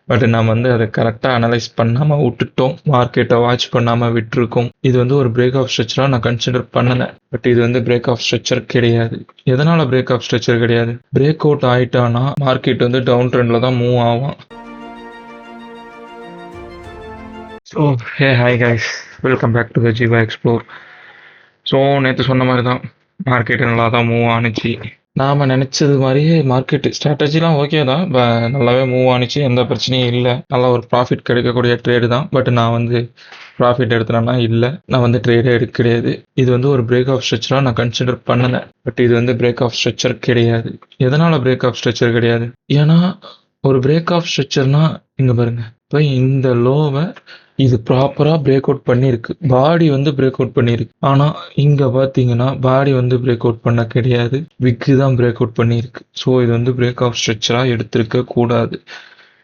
But நாம் வந்து அதை கரெக்டாக அனலைஸ் பண்ணாமல் விட்டுட்டோம். மார்க்கெட்டை வாட்ச் பண்ணாமல் விட்டுருக்கோம். இது வந்து ஒரு பிரேக் ஆஃப் ஸ்ட்ரக்சராக நான் கன்சிடர் பண்ணலை. பட் இது வந்து பிரேக் ஆஃப் ஸ்ட்ரக்சர் கிடையாது. எதனால் பிரேக் ஆஃப் ஸ்ட்ரக்சர் கிடையாது? பிரேக் அவுட் ஆகிட்டானா மார்க்கெட் வந்து டவுன் ட்ரெண்டில் தான் மூவ் ஆகும். So hi guys, welcome back to the Jeeva explore. ஸோ நேற்று சொன்ன மாதிரி தான் மார்க்கெட்டு நல்லா தான் மூவ் ஆணுச்சு. நாம் நினச்சது மாதிரியே மார்க்கெட்டு ஸ்ட்ராட்டஜிலாம் ஓகே தான், நல்லாவே மூவ் ஆணுச்சு, எந்த பிரச்சனையும் இல்லை. நல்லா ஒரு ப்ராஃபிட் கிடைக்கக்கூடிய ட்ரேடு தான். பட் நான் வந்து ப்ராஃபிட் எடுத்துனேன்னா இல்லை, நான் வந்து ட்ரேடே எடுக்க கிடையாது. இது வந்து ஒரு பிரேக் ஆஃப் ஸ்ட்ரக்சராக நான் கன்சிடர் பண்ணலை. பட் இது வந்து பிரேக் ஆஃப் ஸ்ட்ரக்சர் கிடையாது. எதனால் பிரேக் ஆஃப் ஸ்ட்ரக்சர் கிடையாது? ஏன்னா ஒரு பிரேக் ஆஃப் ஸ்ட்ரக்சர்னா இங்கே பாருங்க, இப்போ இந்த லோவை இது ப்ராப்பராக பிரேக் அவுட் பண்ணியிருக்கு, பாடி வந்து பிரேக் அவுட் பண்ணியிருக்கு. ஆனால் இங்கே பார்த்தீங்கன்னா பாடி வந்து பிரேக் அவுட் பண்ண கிடையாது, விக்கு தான் பிரேக் அவுட் பண்ணியிருக்கு. ஸோ இது வந்து பிரேக் ஆஃப் ஸ்ட்ரக்சராக எடுத்திருக்க கூடாது.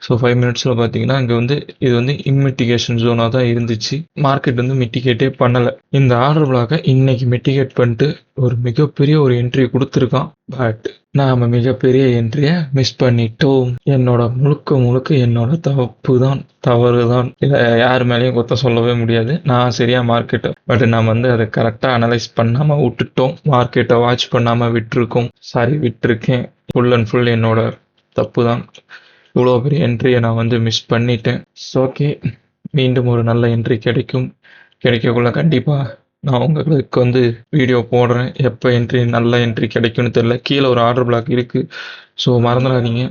ஸோ 5 மினிட்ஸில் பார்த்தீங்கன்னா இங்கே வந்து இது வந்து இன்மிட்டிகேஷன் ஜோனாக தான் இருந்துச்சு. மார்க்கெட் வந்து மிட்டிகேட்டே பண்ணலை. இந்த ஆர்டர் பிளாக்கை இன்னைக்கு மிட்டிகேட் பண்ணிட்டு ஒரு மிகப்பெரிய ஒரு என்ட்ரி கொடுத்துருக்கான். பட் நாம் மிகப்பெரிய என்ட்ரியை மிஸ் பண்ணிட்டோம். என்னோட முழுக்க என்னோட தவறு தான். இதை யார் மேலேயும் குத்தம் சொல்லவே முடியாது. நான் சரியாக மார்க்கெட்டை பட் நாம் வந்து அதை கரெக்டாக அனலைஸ் பண்ணாமல் விட்டுட்டோம். மார்க்கெட்டை வாட்ச் பண்ணாமல் விட்டுருக்கேன். ஃபுல் அண்ட் ஃபுல் என்னோட தப்பு தான். இவ்வளோ பெரிய என்ட்ரியை நான் வந்து மிஸ் பண்ணிட்டேன். ஓகே, மீண்டும் ஒரு நல்ல என்ட்ரி கிடைக்கக்குள்ள கண்டிப்பாக நான் உங்களுக்கு வந்து வீடியோ போடுறேன். எப்போ நல்ல என்ட்ரி கிடைக்கும்னு தெரியல. கீழே ஒரு ஆர்டர் பிளாக் இருக்குது, ஸோ மறந்துடாதீங்க.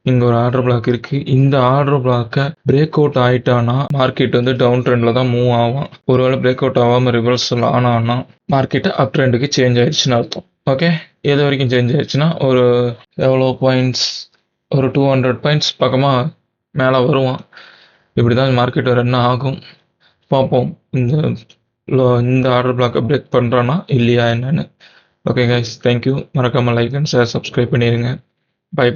இங்கே ஒரு ஆர்டர் பிளாக் இருக்குது. இந்த ஆர்டர் பிளாக்கை பிரேக் அவுட் ஆகிட்டானா மார்க்கெட் வந்து டவுன் ட்ரெண்டில் தான் மூவ் ஆகும். ஒருவேளை பிரேக் அவுட் ஆகாமல் ரிவர்சல் ஆனான்னா மார்க்கெட்டு அப் ட்ரெண்டுக்கு சேஞ்ச் ஆயிடுச்சுன்னு அர்த்தம். ஓகே, எது வரைக்கும் சேஞ்ச் ஆயிடுச்சுன்னா ஒரு எவ்வளோ பாயிண்ட்ஸ், ஒரு 200 பாயிண்ட்ஸ் பக்கமாக மேலே வருவான். இப்படி தான் மார்க்கெட் ரன் ஆகும். பார்ப்போம் இந்த ஆர்டர் பிளாக்கை பிரேக் பண்ணுறான்னா இல்லையா என்னன்னு. Okay guys, thank you. மறக்காமல் லைக் அண்ட் ஷேர், சப்ஸ்கிரைப் பண்ணிடுங்க. பை.